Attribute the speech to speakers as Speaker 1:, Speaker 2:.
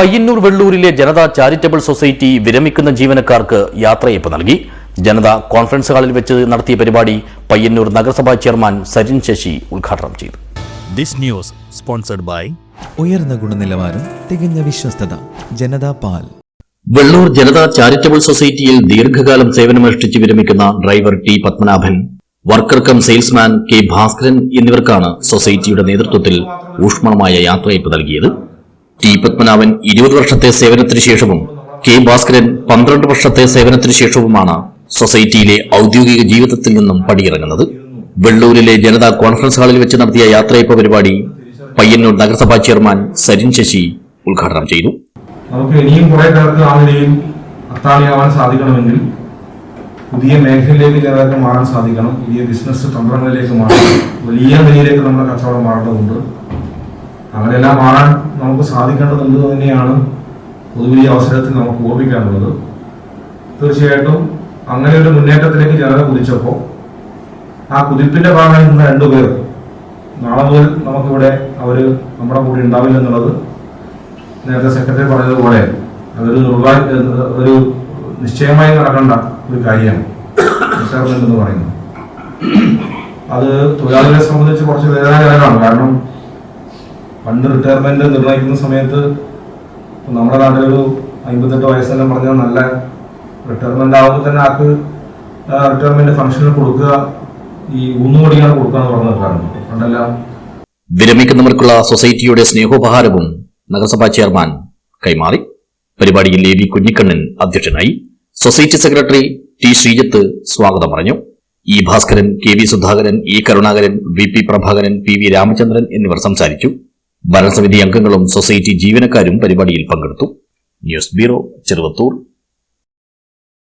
Speaker 1: Payyanur വെള്ളൂരിലെ Janata charitable society വിരമിക്കുന്ന ജീവനക്കാർക്ക് യാത്രയയപ്പ് നൽകി. ജനതാ കോൺഫറൻസ് ഹാളിൽ വെച്ച് നടത്തിയ പരിപാടി പയ്യന്നൂർ നഗരസഭാ ചെയർമാൻ സരിൻ ശശി ഉദ്ഘാടനം ചെയ്തു.
Speaker 2: ദിസ് ന്യൂസ് സ്പോൺസർഡ് ബൈ
Speaker 3: ഉയർന്ന ഗുണനിലവാരം, തികഞ്ഞ വിശ്വസ്തത, ജനതാ പാൽ.
Speaker 1: വെള്ളൂർ ജനതാ ചാരിറ്റബിൾ സൊസൈറ്റിയിൽ ദീർഘകാലം സേവനമനുഷ്ഠിച്ച് വിരമിക്കുന്ന driver T Padmanabhan, worker cum salesman K Bhaskaran എന്നിവർക്കാണ് സൊസൈറ്റിയുടെ നേതൃത്വത്തിൽ ഊഷ്മളമായ യാത്രയയപ്പ് നൽകിയത്. ടി പത്മനാഭൻ 20 വർഷത്തെ സേവനത്തിന് ശേഷവും കെ ഭാസ്കരൻ 12 വർഷത്തെ സേവനത്തിന് ശേഷവുമാണ് സൊസൈറ്റിയിലെ ഔദ്യോഗിക ജീവിതത്തിൽ നിന്നും പടിയിറങ്ങുന്നത്. വെള്ളൂരിലെ ജനതാ കോൺഫറൻസ് ഹാളിൽ വെച്ച് നടത്തിയ യാത്രയയപ്പ് പരിപാടി പയ്യന്നൂർ നഗരസഭാ ചെയർമാൻ സരിൻ ശശി ഉദ്ഘാടനം ചെയ്തു.
Speaker 4: നമുക്ക് ഇനിയും കുറെ പേർക്ക് ആ നിലയിൽ അത്താണിയാവാൻ സാധിക്കണമെങ്കിൽ പുതിയ മേഖലയിലേക്ക് ജനങ്ങൾക്ക് മാറാൻ സാധിക്കണം. പുതിയ ബിസിനസ് തന്ത്രങ്ങളിലേക്ക് മാറണം. വലിയ നിലയിലേക്ക് നമ്മുടെ കച്ചവടം മാറേണ്ടതുണ്ട്. അങ്ങനെയെല്ലാം മാറാൻ നമുക്ക് സാധിക്കേണ്ടതുണ്ട് തന്നെയാണ് പൊതുവെ അവസരത്തിൽ നമുക്ക് ഓർമ്മിക്കാനുള്ളത്. തീർച്ചയായിട്ടും അങ്ങനെ ഒരു മുന്നേറ്റത്തിലേക്ക് ജനത കുതിച്ചപ്പോൾ ആ കുതിപ്പിന്റെ ഭാഗമായി നിന്ന 2 പേർ നാളെ മുതൽ നമുക്കിവിടെ അവര് നമ്മുടെ കൂടെ ഉണ്ടാവില്ല എന്നുള്ളത് നേരത്തെ സെക്രട്ടറി പറഞ്ഞതുപോലെ അതൊരു നിശ്ചയമായി നടക്കേണ്ട ഒരു കാര്യമാണ് റിട്ടയർമെന്റ് എന്ന് പറയുന്നത്. അത് തൊഴിലാളികളെ സംബന്ധിച്ച് കുറച്ച് വേദനാജനകമാണ്. കാരണം പണ്ട് റിട്ടയർമെന്റ് നിർണ്ണയിക്കുന്ന സമയത്ത് നമ്മുടെ നാട്ടിലൊരു 58 വയസ്സെല്ലാം പറഞ്ഞാൽ നല്ല റിട്ടയർമെന്റ് ആകുമ്പോൾ തന്നെ ആൾക്ക് റിട്ടയർമെന്റ് ഫംഗ്ഷന് കൊടുക്കുക ഈ 3 കോടിയാണ് കൊടുക്കാന്ന് പറഞ്ഞിട്ടാണ് പണ്ടെല്ലാം.
Speaker 1: വിരമിക്കുന്നവർക്കുള്ള സൊസൈറ്റിയുടെ സ്നേഹോപഹാരവും നഗരസഭാ ചെയർമാൻ കൈമാറി. പരിപാടിയിൽ എ വി കുഞ്ഞിക്കണ്ണൻ അധ്യക്ഷനായി. സൊസൈറ്റി സെക്രട്ടറി ടി ശ്രീജിത്ത് സ്വാഗതം പറഞ്ഞു. E Bhaskaran, K V Sudhakaran, E Karunakaran, V P Prabhakaran, P V Ramachandran എന്നിവർ സംസാരിച്ചു. ഭരണസമിതി അംഗങ്ങളും സൊസൈറ്റി ജീവനക്കാരും പരിപാടിയിൽ പങ്കെടുത്തു. News bureau, Cheruvathur.